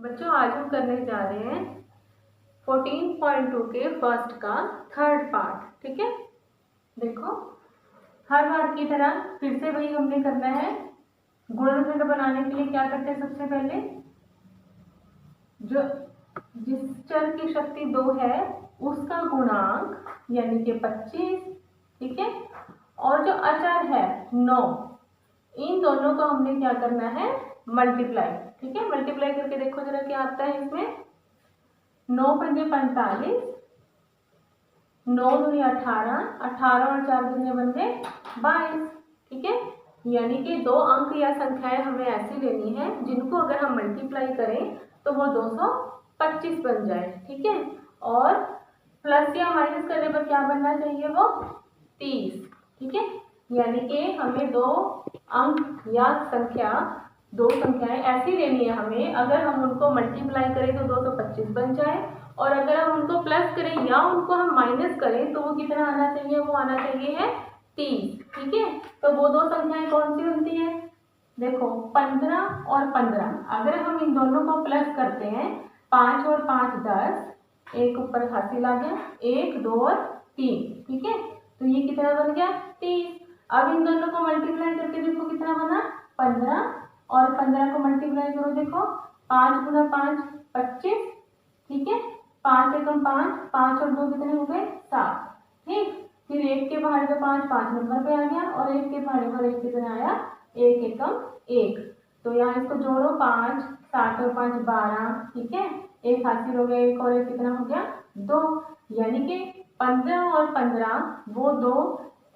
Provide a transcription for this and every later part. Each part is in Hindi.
बच्चों आज हम करने जा रहे हैं 14.2 के फर्स्ट का थर्ड पार्ट। ठीक है, देखो हर बार की तरह फिर से वही हमने करना है। गुणनखंड बनाने के लिए क्या करते हैं, सबसे पहले जो जिस चर की शक्ति 2 है उसका गुणांक यानी कि 25, ठीक है, और जो अचर है 9, इन दोनों को हमने क्या करना है, मल्टीप्लाई। ठीक है, मल्टीप्लाई करके देखो जरा क्या आता है इसमें। 9 पंजे 45, 9 दूनी 18, 18 और 4 दूनी बन गए 22। ठीक है, यानी कि दो अंक या संख्याएं हमें ऐसी लेनी है जिनको अगर हम मल्टीप्लाई करें तो वो 225 बन जाए। ठीक है, और प्लस या माइनस करने पर क्या बनना चाहिए, वो 30। ठीक है, यानी कि हमें दो अंक या दो संख्याएं ऐसी लेनी है हमें, अगर हम उनको मल्टीप्लाई करें तो 225 बन जाए, और अगर हम उनको प्लस करें या उनको हम माइनस करें तो वो कितना आना चाहिए, वो आना चाहिए है 30। ठीक है, तो वो दो संख्याएं कौन सी बनती है, देखो 15 और 15। अगर हम इन दोनों को प्लस करते हैं, 5 और 5 10, एक ऊपर हासिल आ गया, 1 2 और 3। ठीक है, तो ये कितना बन गया 30। अब इन दोनों को मल्टीप्लाई करके देखो कितना बना, 15, और 15 को मल्टीप्लाई करो, देखो 5 गुना 5 25। ठीक है, 5 एकम 5, 5 और 2 कितने हो गए 7। ठीक, फिर 1 के पहाड़े पे 5 5 नंबर पे आ गया, और 1 के पहाड़े पर 1 कितना आया, 1 एकम 1। तो यहाँ इसको जोड़ो, 5 7 और 5 12। ठीक है, एक हासिल हो गया, एक और एक कितना हो गया 2। यानी कि 15 और 15 वो दो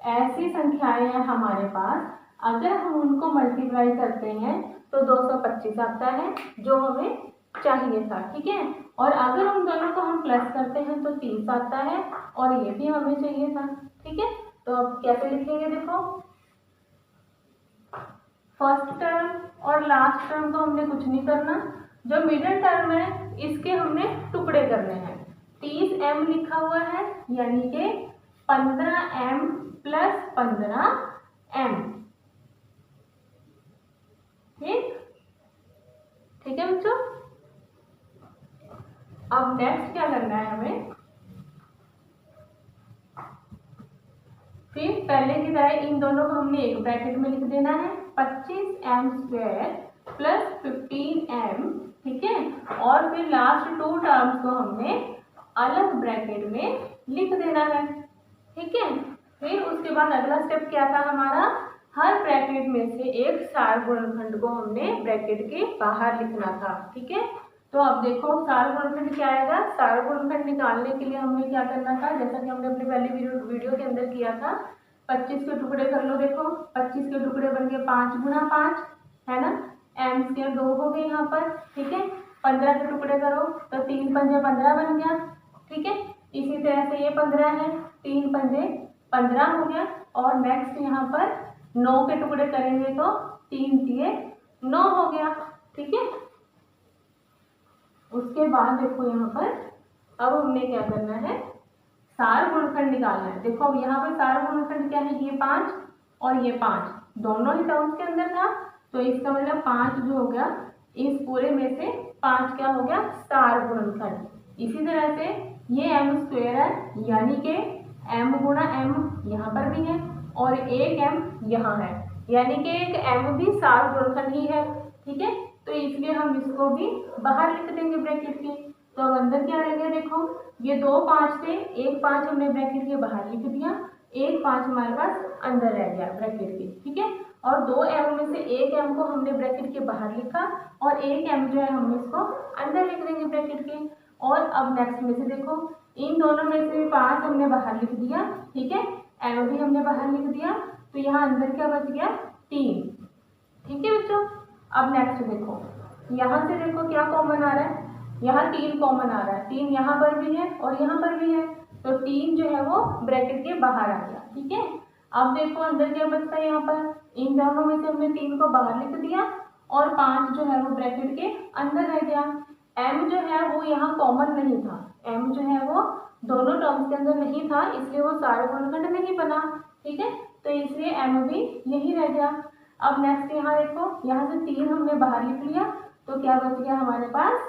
ऐसी संख्याएं हैं हमारे पास, अगर हम उनको मल्टीप्लाई करते हैं तो 225 आता है जो हमें चाहिए था। ठीक है, और अगर उन दोनों को हम प्लस करते हैं तो 30 आता है, और ये भी हमें चाहिए था। ठीक है, तो अब कैसे लिखेंगे, देखो फर्स्ट टर्म और लास्ट टर्म को हमने कुछ नहीं करना, जो मिडिल टर्म है इसके हमने टुकड़े करने हैं। 30m लिखा हुआ है, यानी कि 15m प्लस 15m। ठीक है बच्चों, अब नेक्स्ट क्या करना है हमें, फिर पहले की तरह इन दोनों को हमने एक ब्रैकेट में लिख देना है, 25m² प्लस 15m। ठीक है, और फिर लास्ट टू टर्म्स को हमने अलग ब्रैकेट में लिख देना है। ठीक है, फिर उसके बाद अगला स्टेप क्या था हमारा, हर ब्रैकेट में से एक सार गुणनखंड को हमने ब्रैकेट के बाहर लिखना था। ठीक है, तो अब देखो सार गुणनखंड क्या आएगा। सार गुणनखंड निकालने के लिए हमें क्या करना था, जैसा कि हमने अपनी पहले वीडियो के अंदर किया था, 25 के टुकड़े कर लो। देखो 25 के टुकड़े बन गए 5 गुना 5, है ना, m² 2 हो गए यहाँ पर। ठीक है, 15 के टुकड़े करो तो 3 पंजे 15 बन गया। ठीक है, इसी तरह से ये 15 है, 3 पंजे 15 हो गया, और नेक्स्ट यहाँ पर 9 के टुकड़े करेंगे तो 3 तिये 9 हो गया। ठीक है, उसके बाद देखो यहाँ पर अब हमने क्या करना है, सार गुणनखंड निकालना है। देखो अब यहाँ पर सार गुणनखंड क्या है, ये 5 और ये 5 दोनों ही टर्म्स के अंदर था, तो इसका मतलब 5 जो हो गया, इस पूरे में से 5 क्या हो गया, सार गुणनखंड। इसी तरह से ये m² है, यानी कि m गुणा m यहाँ पर भी है और एक m यहाँ है, यानी कि एक m भी सार गुणनखंड ही है। ठीक है, तो इसलिए हम इसको भी बाहर लिख देंगे ब्रैकेट के। तो अब अंदर क्या रह गया, देखो ये 2 5 थे, एक 5 हमने ब्रैकेट के बाहर लिख दिया, एक 5 हमारे पास अंदर रह गया ब्रैकेट के। ठीक है, और 2m में से एक m को हमने ब्रैकेट के बाहर लिखा, और एक m जो है हम इसको अंदर लिख देंगे ब्रैकेट के। और अब नेक्स्ट में से देखो इन दोनों में से 5 हमने बाहर लिख दिया। ठीक है, m भी हमने बाहर लिख दिया, तो यहाँ अंदर क्या बच गया 3। ठीक है बच्चों, अब नेक्स्ट देखो, यहाँ से देखो क्या कॉमन आ रहा है, यहाँ 3 कॉमन आ रहा है, 3 यहाँ पर भी है और यहाँ पर भी है, तो 3 जो है वो ब्रैकेट के बाहर आ गया। ठीक है, अब देखो अंदर क्या बचता है, यहाँ पर इन दोनों में से हमने 3 को बाहर लिख दिया, और 5 जो है वो ब्रैकेट के अंदर रह गया। m जो है वो यहाँ कॉमन नहीं था, m जो है वो दोनों टर्म्स के अंदर नहीं था, इसलिए वो सार गुणनखंड नहीं बना। ठीक है, तो इसलिए m भी यही रह गया। अब नेक्स्ट यहाँ देखो, यहाँ से 3 हमने बाहर लिख लिया, तो क्या बच गया हमारे पास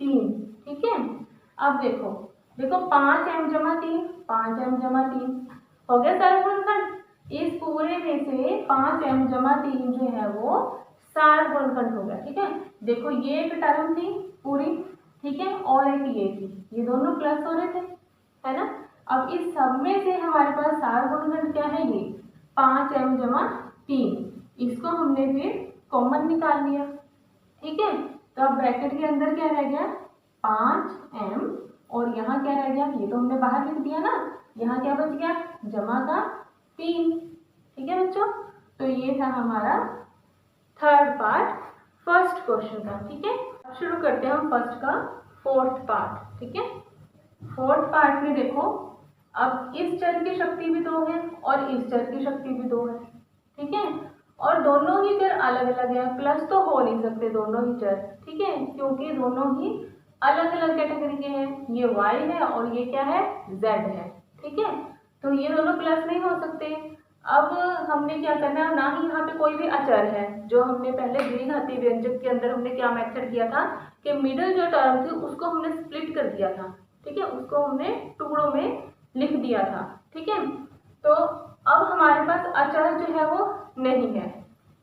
3, ठीक है। अब देखो 5m जमा 3, 5m जमा 3 हो गया सारा गुणनखंड। इस पूरे में से 5m जमा 3 जो है वो सारा गुणनखंड हो गया, ठीक है। देखो ये एक टर्म थी पूरी, ठीक है, और एक ये थी, ये दोनों प्लस हो रहे थे, है ना। अब इस सब में से हमारे पास सार गुणनखंड क्या है, ये 5m जमा 3, इसको हमने फिर कॉमन निकाल लिया, ठीक है। तो अब ब्रैकेट के अंदर क्या रह गया 5m, और यहाँ क्या रह गया, ये तो हमने बाहर लिख दिया ना, यहाँ क्या बच गया जमा का 3, ठीक है बच्चों। तो ये था हमारा थर्ड पार्ट फर्स्ट क्वेश्चन का, ठीक है। अब शुरू करते हैं हम फर्स्ट का फोर्थ पार्ट, ठीक है। फोर्थ पार्ट में देखो, अब इस चर की शक्ति भी 2 है और इस चर की शक्ति भी 2 है, ठीक है, और दोनों ही चर अलग अलग है, प्लस तो हो नहीं सकते दोनों ही चर, ठीक है, क्योंकि दोनों ही अलग अलग कैटेगरी के हैं, ये y है और ये क्या है z है, ठीक है। तो ये दोनों प्लस नहीं हो सकते। अब हमने क्या करना है, ना ही यहाँ पे कोई भी अचर है, जो हमने पहले द्विघाती व्यंजक के अंदर हमने क्या मेथड किया था कि मिडिल जो टर्म थी उसको हमने स्प्लिट कर दिया था, ठीक है, उसको हमने टुकड़ों में लिख दिया था, ठीक है। तो अब हमारे पास अचर जो है वो नहीं है,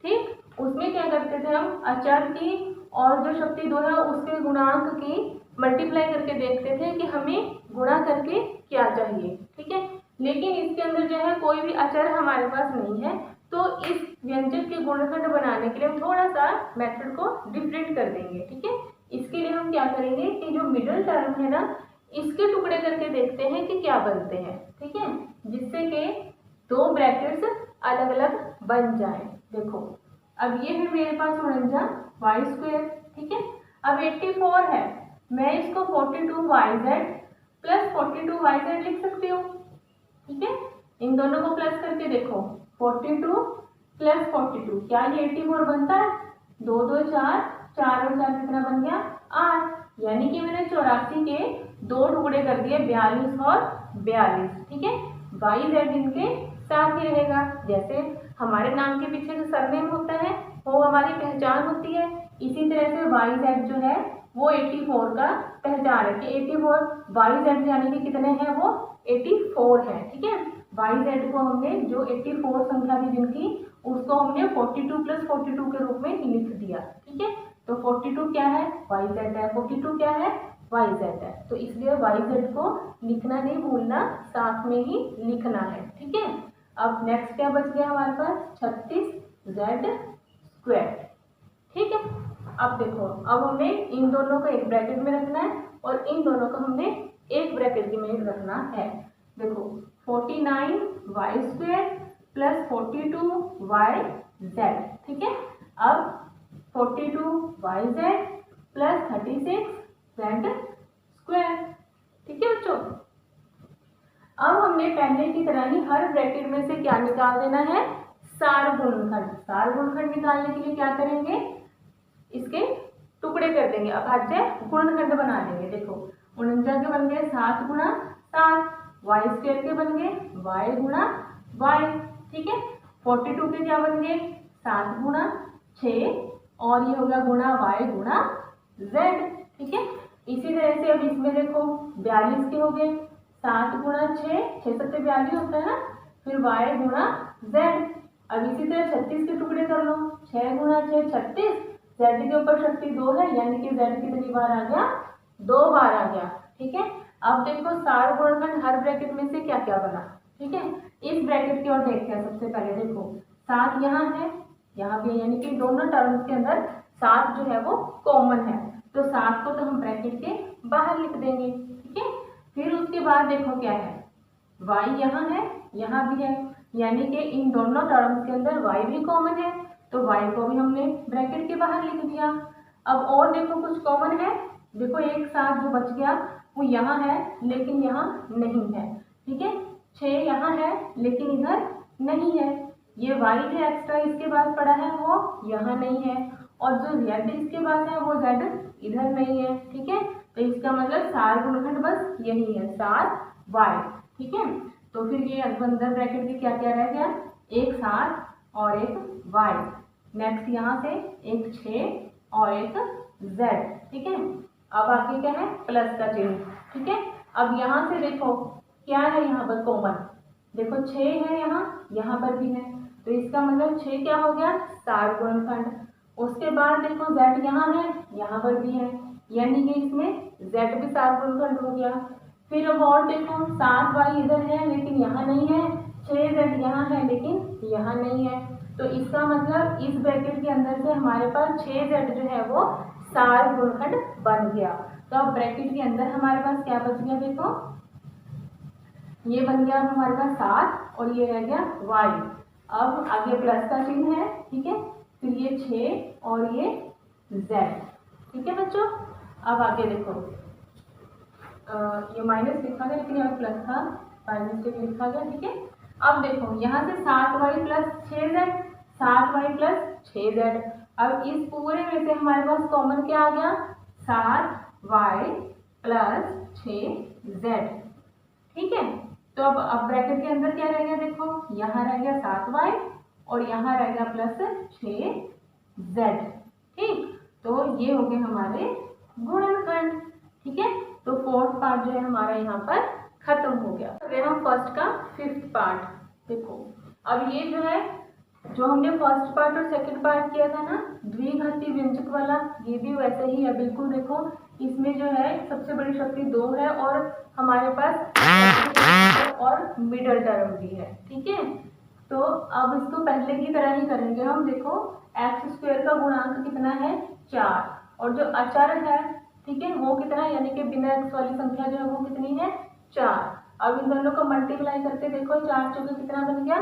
ठीक, उसमें क्या करते थे हम अचर की और जो शक्ति 2 है उसके गुणांक की मल्टीप्लाई करके देखते थे कि हमें गुणा करके क्या चाहिए, ठीक है। लेकिन इसके अंदर जो है कोई भी अचर हमारे पास नहीं है, तो इस व्यंजक के गुणनखंड बनाने के लिए हम थोड़ा सा मेथड को डिफरेंट कर देंगे, ठीक है। इसके लिए हम क्या करेंगे कि जो मिडिल टर्म है ना, इसके टुकड़े करके देखते हैं कि क्या बनते हैं, ठीक है, जिससे कि 2 ब्रैकेट्स अलग अलग बन जाए। देखो अब ये है मेरे पास 49y², ठीक है। अब 84 है, मैं इसको 42yz प्लस 42yz लिख सकती हूँ, ठीक है। इन दोनों को प्लस करके देखो 42 प्लस 42, क्या ये 84 बनता है, 2 2 4, 4 और 4 कितना बन गया 8, यानी कि मैंने 84 के 2 टुकड़े कर दिए 42 और 42, ठीक है। yz इनके साथ ही रहेगा, जैसे हमारे नाम के पीछे जो सरनेम होता है वो हमारी पहचान होती है, इसी तरह से yz जो है वो 84 का पहचान है कि 84 yz यानी कि कितने हैं वो 84 है, ठीक है। yz को हमने जो 84 संख्या थी जिनकी, उसको हमने 42 प्लस 42 के रूप में लिख दिया, ठीक है। तो 42 क्या है yz है, 42 क्या है yz है, तो इसलिए yz को लिखना नहीं भूलना, साथ में ही लिखना है, ठीक है। अब नेक्स्ट क्या बच गया हमारे पास 36z², ठीक है। अब देखो, अब हमें इन दोनों को एक ब्रैकेट में रखना है और इन दोनों को हमने एक ब्रैकेट में रखना है। देखो 49y² प्लस 42yz, ठीक है। अब 42yz प्लस 36z², ठीक है बच्चों। अब हमने पहले की तरह ही हर ब्रैकेट में से क्या निकाल देना है, सार गुणनखंड। सार गुणनखंड निकालने के लिए क्या करेंगे, इसके टुकड़े कर देंगे, अभाज्य गुणनखंड बना लेंगे। देखो 49 के बन गए 7 गुणा 7, y² के बन गए y गुणा y, ठीक है। 42 के क्या बन गए 7 गुणा 6, और ये हो गया गुणा y गुणा z, ठीक है। इसी तरह से अब इसमें देखो 42 के हो गए 7 गुणा 6, 6 7 42 होता है ना, फिर y गुणा z। अब इसी तरह 36 के टुकड़े कर लो, 6 गुणा 6 36, z के ऊपर शक्ति 2 है, यानी कि z कितनी बार आ गया 2 बार आ गया, ठीक है। अब देखो सार गुणनखंड हर ब्रैकेट में से क्या क्या बना, ठीक है। इस ब्रैकेट की ओर देखते हैं। सबसे पहले देखो 7 यहाँ है, यहाँ पे, यानी कि दोनों टर्म्स के अंदर 7 जो है वो कॉमन है, तो 7 को तो हम ब्रैकेट के बाहर लिख देंगे, ठीक है। फिर उसके बाद देखो क्या है, y यहाँ है, यहाँ भी है, यानी कि इन दोनों टर्म्स के अंदर y भी कॉमन है, तो y को भी हमने ब्रैकेट के बाहर लिख दिया। अब और देखो कुछ कॉमन है, देखो एक 7 जो बच गया वो यहाँ है लेकिन यहाँ नहीं है, ठीक है। 6 यहाँ है लेकिन इधर नहीं है, ये y जो एक्स्ट्रा इसके पास पड़ा है वो यहाँ नहीं है, और जो z इसके पास है वो z इधर नहीं है, ठीक है। तो इसका मतलब सार गुणनखंड बस यही है 7y, ठीक है। तो फिर ये अंदर ब्रैकेट के क्या क्या रह गया, एक 7 और एक y, नेक्स्ट यहाँ से एक 6 और एक z, ठीक है। अब आगे क्या है, प्लस का चिन्ह, ठीक है। अब यहाँ से देखो क्या है, यहाँ पर कॉमन, देखो 6 है, यहाँ पर भी है, तो इसका मतलब 6 क्या हो गया, 7 गुणनखंड। उसके बाद देखो z यहाँ है, यहाँ पर भी है, यानी कि इसमें z भी 7 गुणनखंड हो गया। फिर अब और देखो 7y इधर है लेकिन यहाँ नहीं है, 6z यहाँ है लेकिन यहाँ नहीं है, तो इसका मतलब इस ब्रैकेट के अंदर से हमारे पास 6z जो है वो 7 गुणनखंड बन गया। तो अब ब्रैकेट के अंदर हमारे पास क्या बच गया, देखो ये बन गया अब हमारे पास 7 और ये रह गया y। अब आगे प्लस का चिन्ह है, ठीक है, फिर ये 6 और ये z, ठीक है बच्चों। अब आगे देखो ये माइनस लिखा गया लेकिन यहाँ प्लस था, बाय मिस्टेक लिखा गया, ठीक है। अब देखो यहाँ से 7y plus 6z, 7y plus 6z, अब इस पूरे में से हमारे पास कॉमन क्या आ गया, 7y प्लस 6z, ठीक है। तो अब ब्रैकेट के अंदर क्या रह गया, देखो यहाँ रह गया 7y और यहाँ रह गया प्लस 6z, ठीक। तो ये हो गए हमारे गुणनखंड, ठीक है। तो फोर्थ पार्ट जो है हमारा यहाँ पर खत्म हो गया। अगर हम फर्स्ट का फिफ्थ पार्ट देखो, अब ये जो है, जो हमने फर्स्ट पार्ट और सेकंड पार्ट किया था ना द्विघाती व्यंजक वाला, ये भी वैसे ही है बिल्कुल। देखो इसमें जो है सबसे बड़ी शक्ति 2 है और हमारे पास और मिडल टर्म भी है, ठीक है। तो अब इसको पहले की तरह ही करेंगे हम। देखो एक्स स्क्वायर का गुणांक कितना है, 4, और जो अचर है, ठीक है, वो कितना है, यानी कि बिना एक्स वाली संख्या जो है वो कितनी है, 4। अब इन दोनों को मल्टीप्लाई करके देखो 4 चौके कितना बन गया,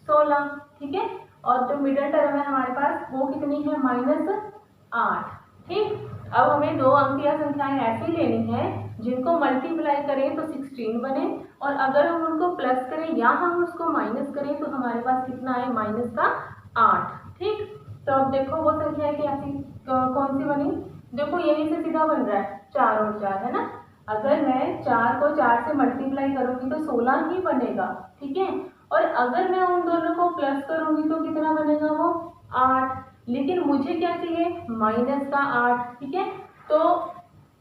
16, ठीक है। और जो मिडल टर्म है हमारे पास वो कितनी है, -8, ठीक। अब हमें 2 अंक या संख्याएं ऐसी लेनी है जिनको मल्टीप्लाई करें तो 16 बने, और अगर हम उनको प्लस करें या हम उसको माइनस करें तो हमारे पास कितना है, -8, ठीक। तो अब देखो वो संख्या कैसी कौन सी बनी, देखो यहीं से सीधा बन रहा है 4 और 4, है ना। अगर मैं 4 को 4 से मल्टीप्लाई करूंगी तो 16 ही बनेगा, ठीक है। और अगर मैं उन दोनों को प्लस करूंगी तो कितना बनेगा, वो 8। लेकिन मुझे क्या चाहिए, -8, ठीक है। तो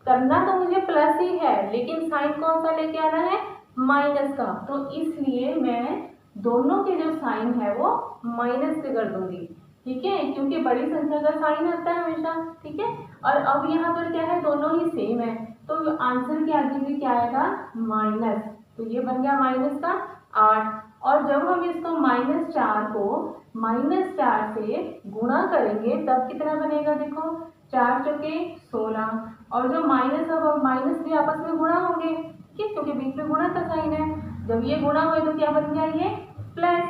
करना तो मुझे प्लस ही है लेकिन साइन कौन सा लेके आना है, माइनस का। तो इसलिए मैं दोनों के जो साइन है वो माइनस से कर दूंगी, ठीक है, क्योंकि बड़ी संख्या का साइन आता है हमेशा, ठीक है। और अब यहाँ पर क्या है, दोनों ही सेम है, तो आंसर के आगे भी क्या आएगा, माइनस। तो ये बन गया -8, और जब हम इसको -4 को -4 से गुणा करेंगे तब कितना बनेगा, देखो 4 चौके 16, और जो माइनस, अब माइनस भी आपस में गुणा होंगे, ठीक है, क्योंकि बीच में गुणा का साइन है। जब ये गुणा हुए तो क्या बन गया, ये प्लस।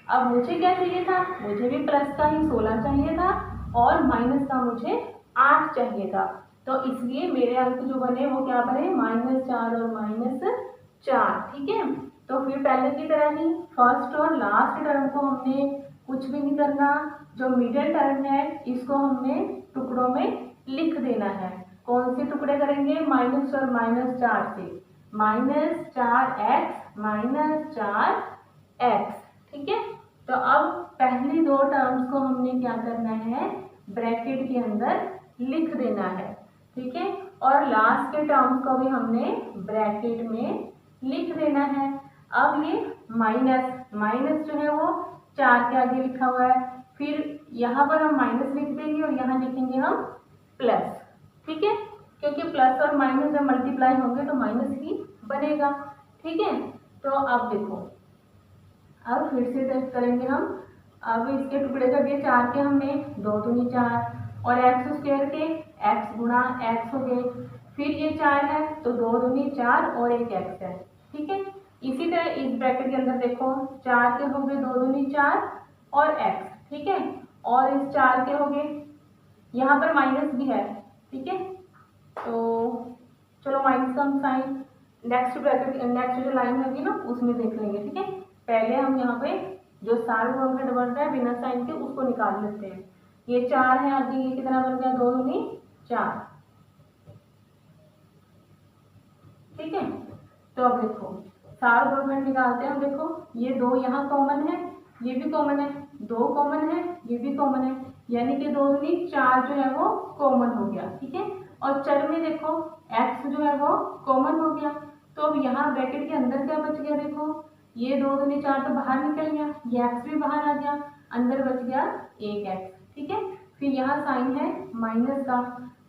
अब मुझे क्या चाहिए था, मुझे भी प्लस का ही 16 चाहिए था और माइनस का मुझे 8 चाहिए था। तो इसलिए मेरे अंक जो बने वो क्या बने, -4 और -4, ठीक है। तो फिर पहले की तरह ही फर्स्ट और लास्ट टर्म को हमने कुछ भी नहीं करना, जो मिडिल टर्म है इसको हमने टुकड़ों में लिख देना है। कौन से टुकड़े करेंगे, माइनस और -4 से, -4x -4x, ठीक है। तो अब पहली 2 टर्म्स को हमने क्या करना है, ब्रैकेट के अंदर लिख देना है, ठीक है। और लास्ट के टर्म्स को भी हमने ब्रैकेट में लिख देना है। अब ये माइनस जो है वो 4 के आगे लिखा हुआ है, फिर यहाँ पर हम माइनस लिख देंगे और यहाँ लिखेंगे हम प्लस, ठीक है, क्योंकि प्लस और माइनस जब मल्टीप्लाई होंगे तो माइनस ही बनेगा, ठीक है। तो अब देखो, अब फिर से टेस्ट करेंगे हम। अब इसके टुकड़े कर दिए 4 के हमने, 2 दूनी 4, और एक्स स्क्वायर के x गुणा x हो गए, फिर ये 4 है तो 2 दूनी 4 और एक x है, ठीक है। इसी तरह इस ब्रैकेट के अंदर देखो 4 के हो गए 2 दूनी 4 और x, ठीक है, और इस 4 के हो गए, यहाँ पर माइनस भी है, ठीक है। तो चलो माइनस का हम साइन नेक्स्ट ब्रैकेट, नेक्स्ट जो लाइन होगी ना उसमें देख लेंगे, ठीक है। पहले हम यहाँ पे जो सारे गुणनखंड बन रहा है बिना साइन के उसको निकाल लेते हैं। ये 4 है, आगे ये कितना बन गया, 2 दूनी 4, ठीक है। तो अब देखो सारे गुणनखंड निकालते हैं हम। देखो ये 2 यहाँ कॉमन है, ये भी कॉमन है, 2 कॉमन है, ये भी कॉमन है, यानी कि 2 दूनी 4 जो है वो कॉमन हो गया, ठीक है। और चर में देखो x जो है वो कॉमन हो गया, तो अब यहाँ ब्रैकेट के अंदर क्या बच गया, देखो ये 2 दूनी 4 तो बाहर निकल गया, ये x भी बाहर आ गया, अंदर बच गया 1x। ठीक है, फिर यहाँ साइन है माइनस का,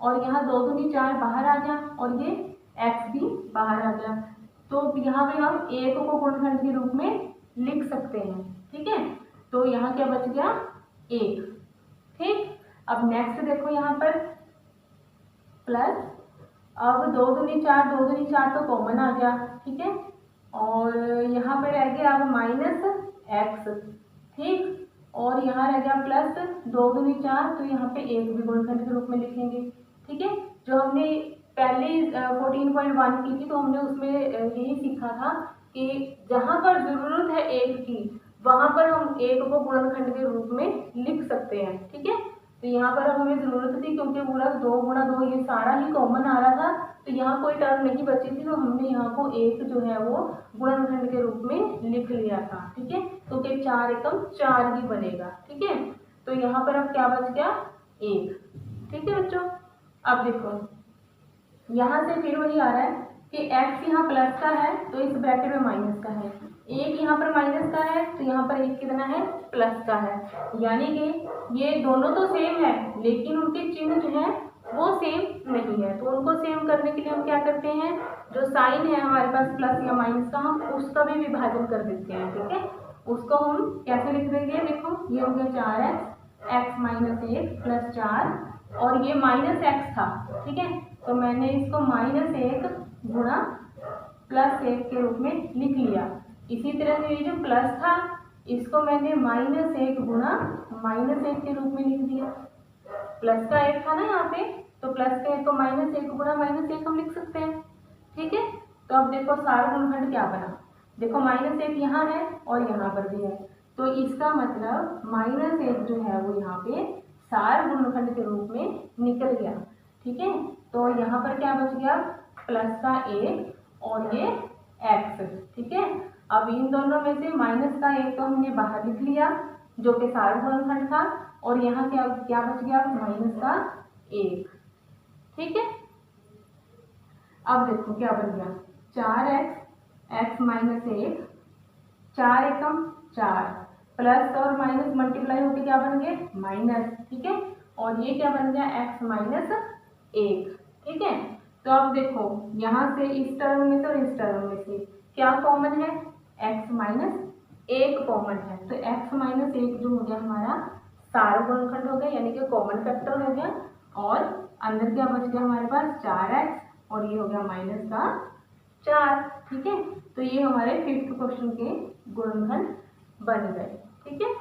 और यहाँ 2 दूनी 4 बाहर आ गया और ये x भी बाहर आ गया, तो यहाँ पे हम 1 को गुणनखंड के रूप में लिख सकते हैं। ठीक है, तो यहाँ क्या बच गया 1। ठीक, अब नेक्स्ट देखो यहाँ पर प्लस, अब 2 दूनी 4 2 दूनी 4 तो कॉमन आ गया। ठीक है, और यहाँ पर रह गया अब माइनस एक्स। ठीक, और यहाँ रह गया प्लस 2 दूनी 4, तो यहाँ पे 1 भी गुणनखंड के रूप में लिखेंगे। ठीक है, जो हमने पहले 14.1 की थी तो हमने उसमें यही सीखा था कि जहाँ पर जरूरत है 1 की वहाँ पर हम 1 को गुणनखंड के रूप में लिख सकते हैं। ठीक है, तो यहाँ पर अब हमें जरूरत थी क्योंकि पूरा 2 गुणा 2 ये सारा ही कॉमन आ रहा था, तो यहाँ कोई टर्म नहीं बची थी, तो हमने यहाँ को 1 जो है वो गुणनखंड के रूप में लिख लिया था। ठीक है, क्योंकि 4 एकम 4 ही बनेगा। ठीक है, तो यहाँ पर अब क्या बच गया 1। ठीक है बच्चों, अब देखो यहाँ से फिर वही आ रहा है कि x यहाँ प्लस का है तो इस ब्रैकेट में माइनस का है, 1 यहाँ पर माइनस का है तो यहाँ पर 1 कितना है प्लस का है, यानी कि ये दोनों तो सेम है लेकिन उनके चिन्ह जो है वो सेम नहीं है। तो उनको सेम करने के लिए हम क्या करते हैं, जो साइन है हमारे पास प्लस या माइनस का, हम उसका भी विभाजन कर देते हैं। ठीक है, उसको हम कैसे लिख देंगे, देखो ये हो गया 4x, x माइनस 1 प्लस 4, और ये माइनस x था। ठीक है, तो मैंने इसको माइनस 1 गुणा प्लस 1 के रूप में लिख लिया। इसी तरह से ये जो प्लस था इसको मैंने माइनस 1 गुणा माइनस 1 के रूप में लिख दिया। प्लस का 1 था ना यहाँ पे, तो प्लस के 1 को माइनस 1 गुणा माइनस 1 हम लिख सकते हैं। ठीक है, तो अब देखो सार गुणनखंड क्या बना, देखो माइनस 1 यहाँ है और यहाँ पर भी है, तो इसका मतलब माइनस 1 जो है वो यहाँ पे सार गुणनखंड के रूप में निकल गया। ठीक है, तो यहाँ पर क्या बच गया प्लस का 1 और ये x। ठीक है, अब इन दोनों में से माइनस का 1 तो हमने बाहर लिख लिया जो कि सार गुणनखंड था, और यहाँ क्या क्या बच गया माइनस का 1। ठीक है, अब देखो क्या बन गया 4x, x माइनस 1, 4 एकम 4, प्लस और माइनस मल्टीप्लाई होकर क्या बन गए माइनस। ठीक है, और ये क्या बन गया x माइनस 1। ठीक है, तो अब देखो यहाँ से इस टर्म में से और इस टर्म में से क्या कॉमन है, x माइनस 1 कॉमन है, तो x माइनस 1 जो हो गया हमारा सार गुणनखंड हो गया, यानी कि कॉमन फैक्टर हो गया, और अंदर क्या बच गया हमारे पास 4x और ये हो गया माइनस का 4। ठीक है, तो ये हमारे 5th क्वेश्चन के गुणनखंड बन गए। ठीक है।